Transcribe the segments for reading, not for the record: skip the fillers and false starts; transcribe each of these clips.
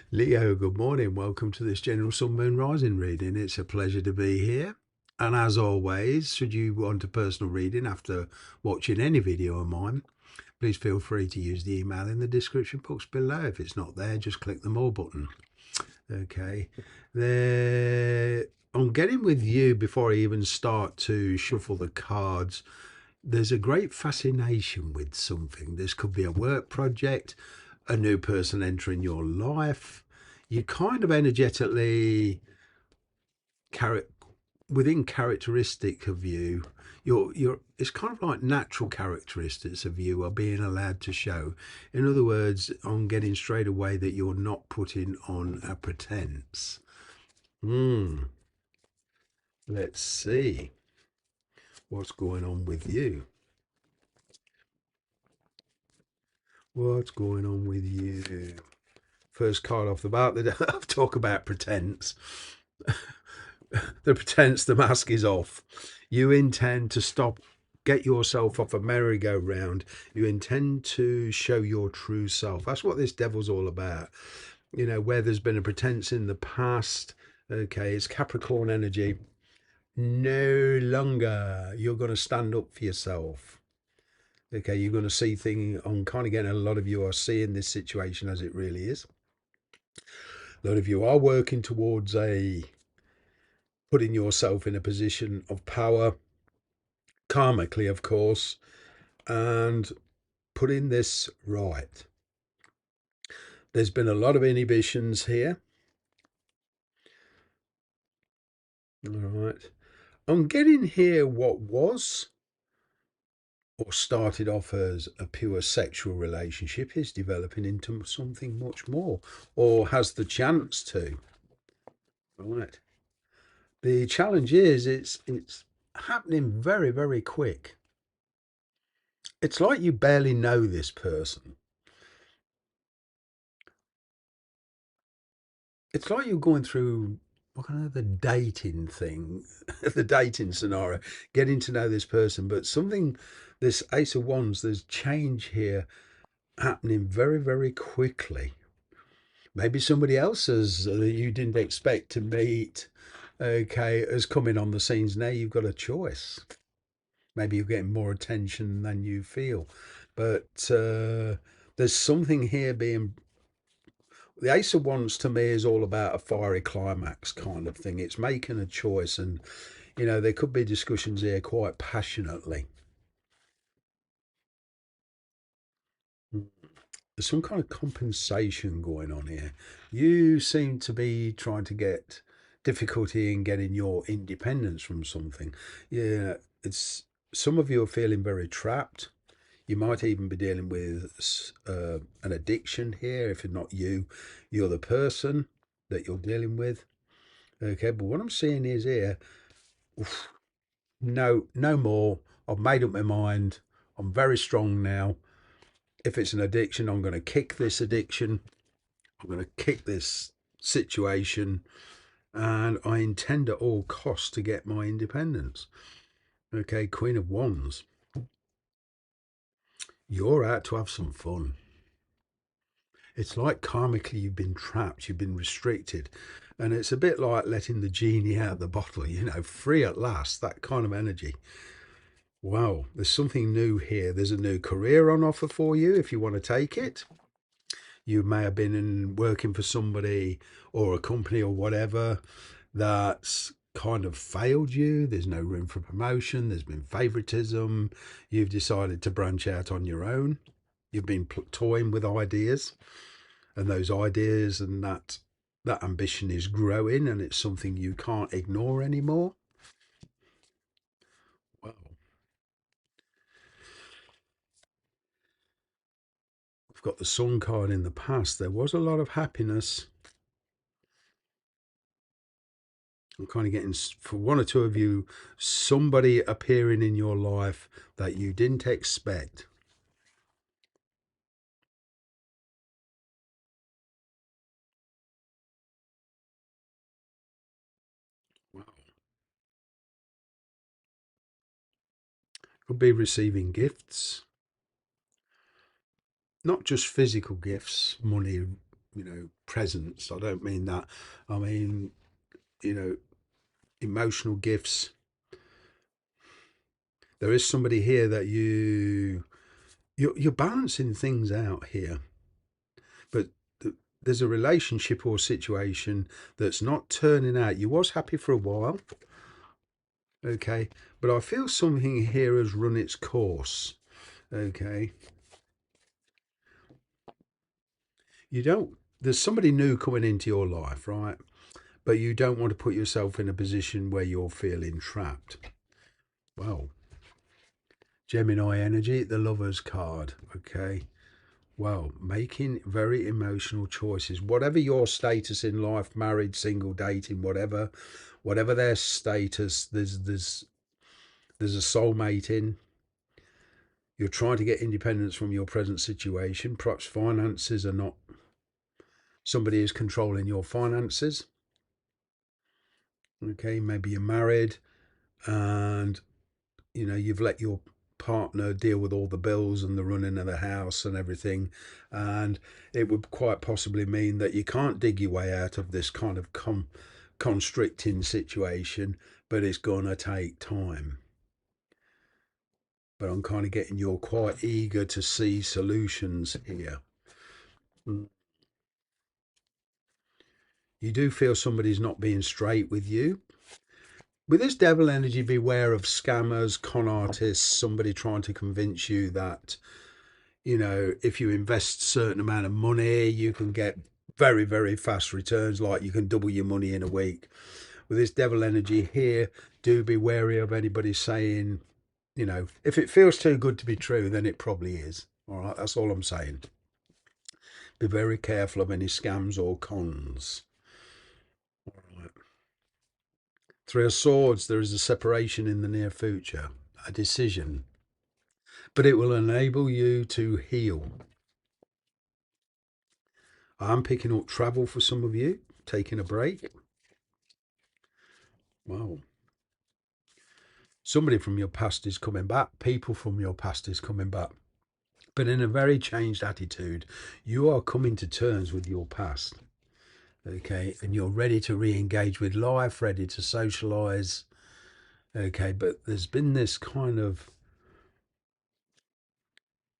Leo, good morning. Welcome to this General Sun Moon Rising reading. It's a pleasure to be here. And as always, should you want a personal reading after watching any video of mine, please feel free to use the email in the description box below. If it's not there, just click the more button. Okay. I'm getting with you before I even start to shuffle the cards. There's a great fascination with something. This could be a work project, a new person entering your life. You kind of energetically within characteristic of you, you're it's kind of like natural characteristics of you are being allowed to show. In other words, I'm getting straight away that you're not putting on a pretense. Let's see what's going on with you. What's going on with you? First card off the bat, talk about pretense. The pretense, the mask is off. You intend to get yourself off a merry-go-round. You intend to show your true self. That's what this devil's all about. You know, where there's been a pretense in the past, okay, it's Capricorn energy. No longer. You're going to stand up for yourself. Okay, you're going to see things. I'm kind of getting a lot of you are seeing this situation as it really is. A lot of you are working towards putting yourself in a position of power, karmically, of course, and putting this right. There's been a lot of inhibitions here. All right. I'm getting here what was or started off as a pure sexual relationship is developing into something much more, or has the chance to. All right. The challenge is it's happening very, very quick. It's like you barely know this person. It's like you're going through what kind of the dating thing, the dating scenario, getting to know this person, but something, this Ace of Wands, there's change here happening very, very quickly. Maybe somebody else you didn't expect to meet, okay, has come in on the scenes. Now you've got a choice. Maybe you're getting more attention than you feel, but there's something here being. The Ace of Wands to me is all about a fiery climax kind of thing. It's making a choice, and you know there could be discussions here quite passionately. There's some kind of compensation going on here. You seem to be trying to get difficulty in getting your independence from something. Yeah, it's some of you are feeling very trapped. You might even be dealing with an addiction here. If it's not you, you're the person that you're dealing with. Okay, but what I'm seeing is here, oof, no, no more. I've made up my mind. I'm very strong now. If it's an addiction, I'm going to kick this addiction. I'm going to kick this situation, and I intend at all costs to get my independence. Okay, Queen of Wands. You're out to have some fun. It's like karmically you've been trapped, you've been restricted. And it's a bit like letting the genie out of the bottle, you know, free at last, that kind of energy. Wow, there's something new here. There's a new career on offer for you if you want to take it. You may have been working for somebody or a company or whatever that's kind of failed you. There's no room for promotion. There's been favoritism. You've decided to branch out on your own. You've been toying with ideas, and those ideas and that ambition is growing, and it's something you can't ignore anymore. Wow. We've got the Sun card in the past. There was a lot of happiness. I'm kind of getting, for one or two of you, somebody appearing in your life that you didn't expect. Wow. Could be receiving gifts, not just physical gifts, money, presence. I don't mean that. I mean, you know, emotional gifts. There is somebody here that you're balancing things out here, but there's a relationship or situation that's not turning out. You was happy for a while, okay, but I feel something here has run its course, okay. You don't. There's somebody new coming into your life, right? But you don't want to put yourself in a position where you're feeling trapped. Well, Gemini energy, the Lovers card, okay. Well, making very emotional choices, whatever your status in life, married, single, dating, whatever their status, there's a soulmate in. You're trying to get independence from your present situation. Perhaps finances are not, somebody is controlling your finances. Okay, maybe you're married and you've let your partner deal with all the bills and the running of the house and everything, and it would quite possibly mean that you can't dig your way out of this kind of constricting situation, but it's gonna take time. But I'm kind of getting you're quite eager to see solutions here. You do feel somebody's not being straight with you. With this devil energy, beware of scammers, con artists, somebody trying to convince you that if you invest a certain amount of money, you can get very, very fast returns, like you can double your money in a week. With this devil energy here, do be wary of anybody saying, if it feels too good to be true, then it probably is. All right, that's all I'm saying. Be very careful of any scams or cons. All right. Three of Swords, there is a separation in the near future, a decision, but it will enable you to heal. I'm picking up travel for some of you, taking a break. Wow. Somebody from your past is coming back. People from your past is coming back. But in a very changed attitude. You are coming to terms with your past. Okay. And you're ready to re-engage with life, ready to socialize. Okay. But there's been this kind of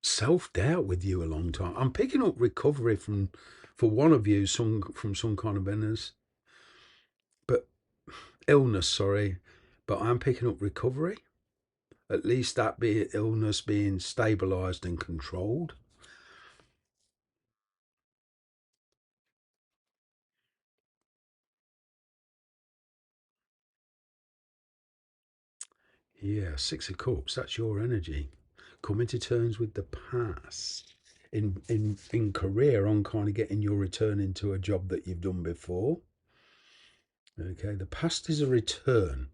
self-doubt with you a long time. I'm picking up recovery for one of you, from some kind of illness, sorry. But I'm picking up recovery. At least that be illness being stabilized and controlled. Yeah, Six of Cups, that's your energy. Coming to terms with the past. In career, on kind of getting your return into a job that you've done before. Okay, the past is a return.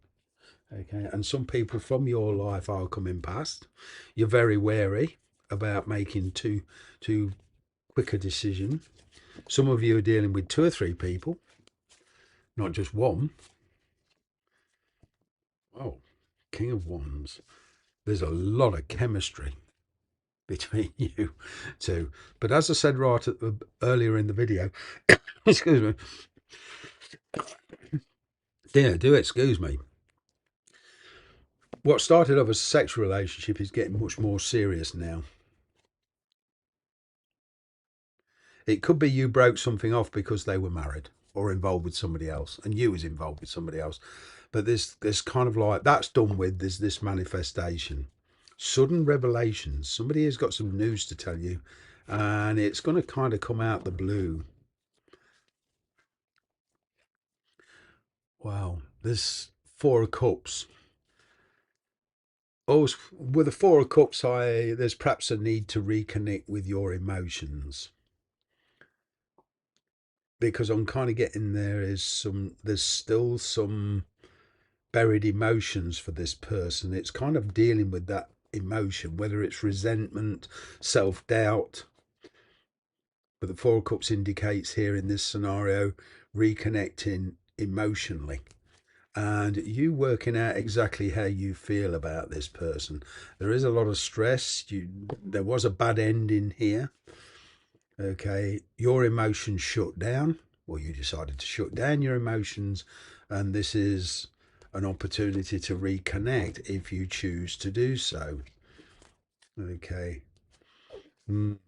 Okay, and some people from your life are coming past. You're very wary about making too quick a decision. Some of you are dealing with two or three people, not just one. Oh, King of Wands. There's a lot of chemistry between you two. But as I said earlier in the video, excuse me, do excuse me. What started off as a sexual relationship is getting much more serious now. It could be you broke something off because they were married or involved with somebody else, and you was involved with somebody else. But this kind of like that's done with. There's this manifestation, sudden revelations. Somebody has got some news to tell you, and it's going to kind of come out the blue. Wow, there's Four of Cups. Oh, with the Four of Cups, there's perhaps a need to reconnect with your emotions, because I'm kind of getting there's still some buried emotions for this person. It's kind of dealing with that emotion, whether it's resentment, self doubt. But the Four of Cups indicates here in this scenario reconnecting emotionally, and you working out exactly how you feel about this person. There is a lot of stress. There was a bad ending here. Okay, your emotions shut down, or you decided to shut down your emotions, and this is an opportunity to reconnect if you choose to do so. Okay. Mm.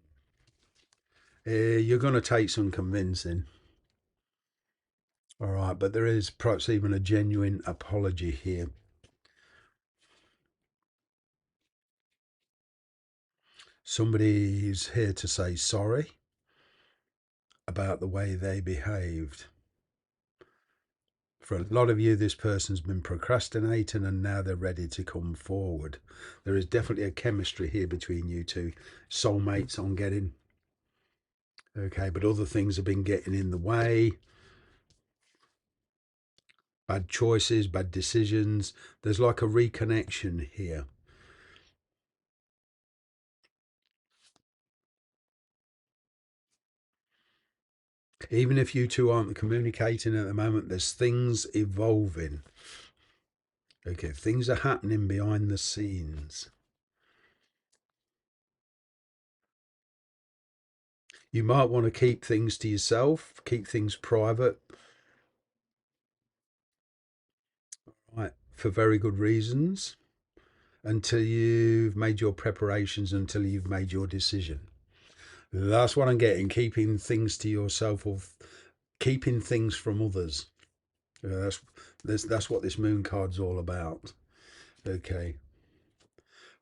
You're going to take some convincing. All right, but there is perhaps even a genuine apology here. Somebody is here to say sorry about the way they behaved. For a lot of you, this person's been procrastinating and now they're ready to come forward. There is definitely a chemistry here between you two. Soulmates, I'm getting. Okay, but other things have been getting in the way. Bad choices, bad decisions. There's like a reconnection here. Even if you two aren't communicating at the moment, there's things evolving. Okay, things are happening behind the scenes. You might want to keep things to yourself, keep things private, right, for very good reasons, until you've made your preparations, until you've made your decision. That's what I'm getting, keeping things to yourself or keeping things from others. That's what this moon card's all about. Okay.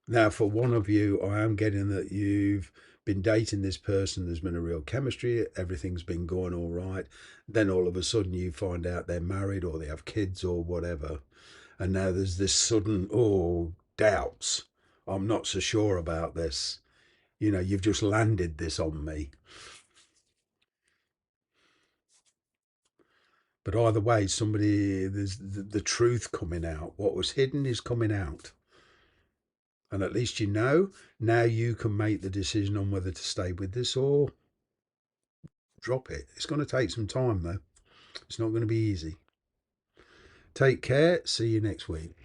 Now, for one of you, I am getting that you've been dating this person, there's been a real chemistry, everything's been going all right. Then all of a sudden you find out they're married or they have kids or whatever. And now there's this sudden, doubts. I'm not so sure about this. You've just landed this on me. But either way, there's the truth coming out. What was hidden is coming out. And at least now you can make the decision on whether to stay with this or drop it. It's going to take some time, though. It's not going to be easy. Take care. See you next week.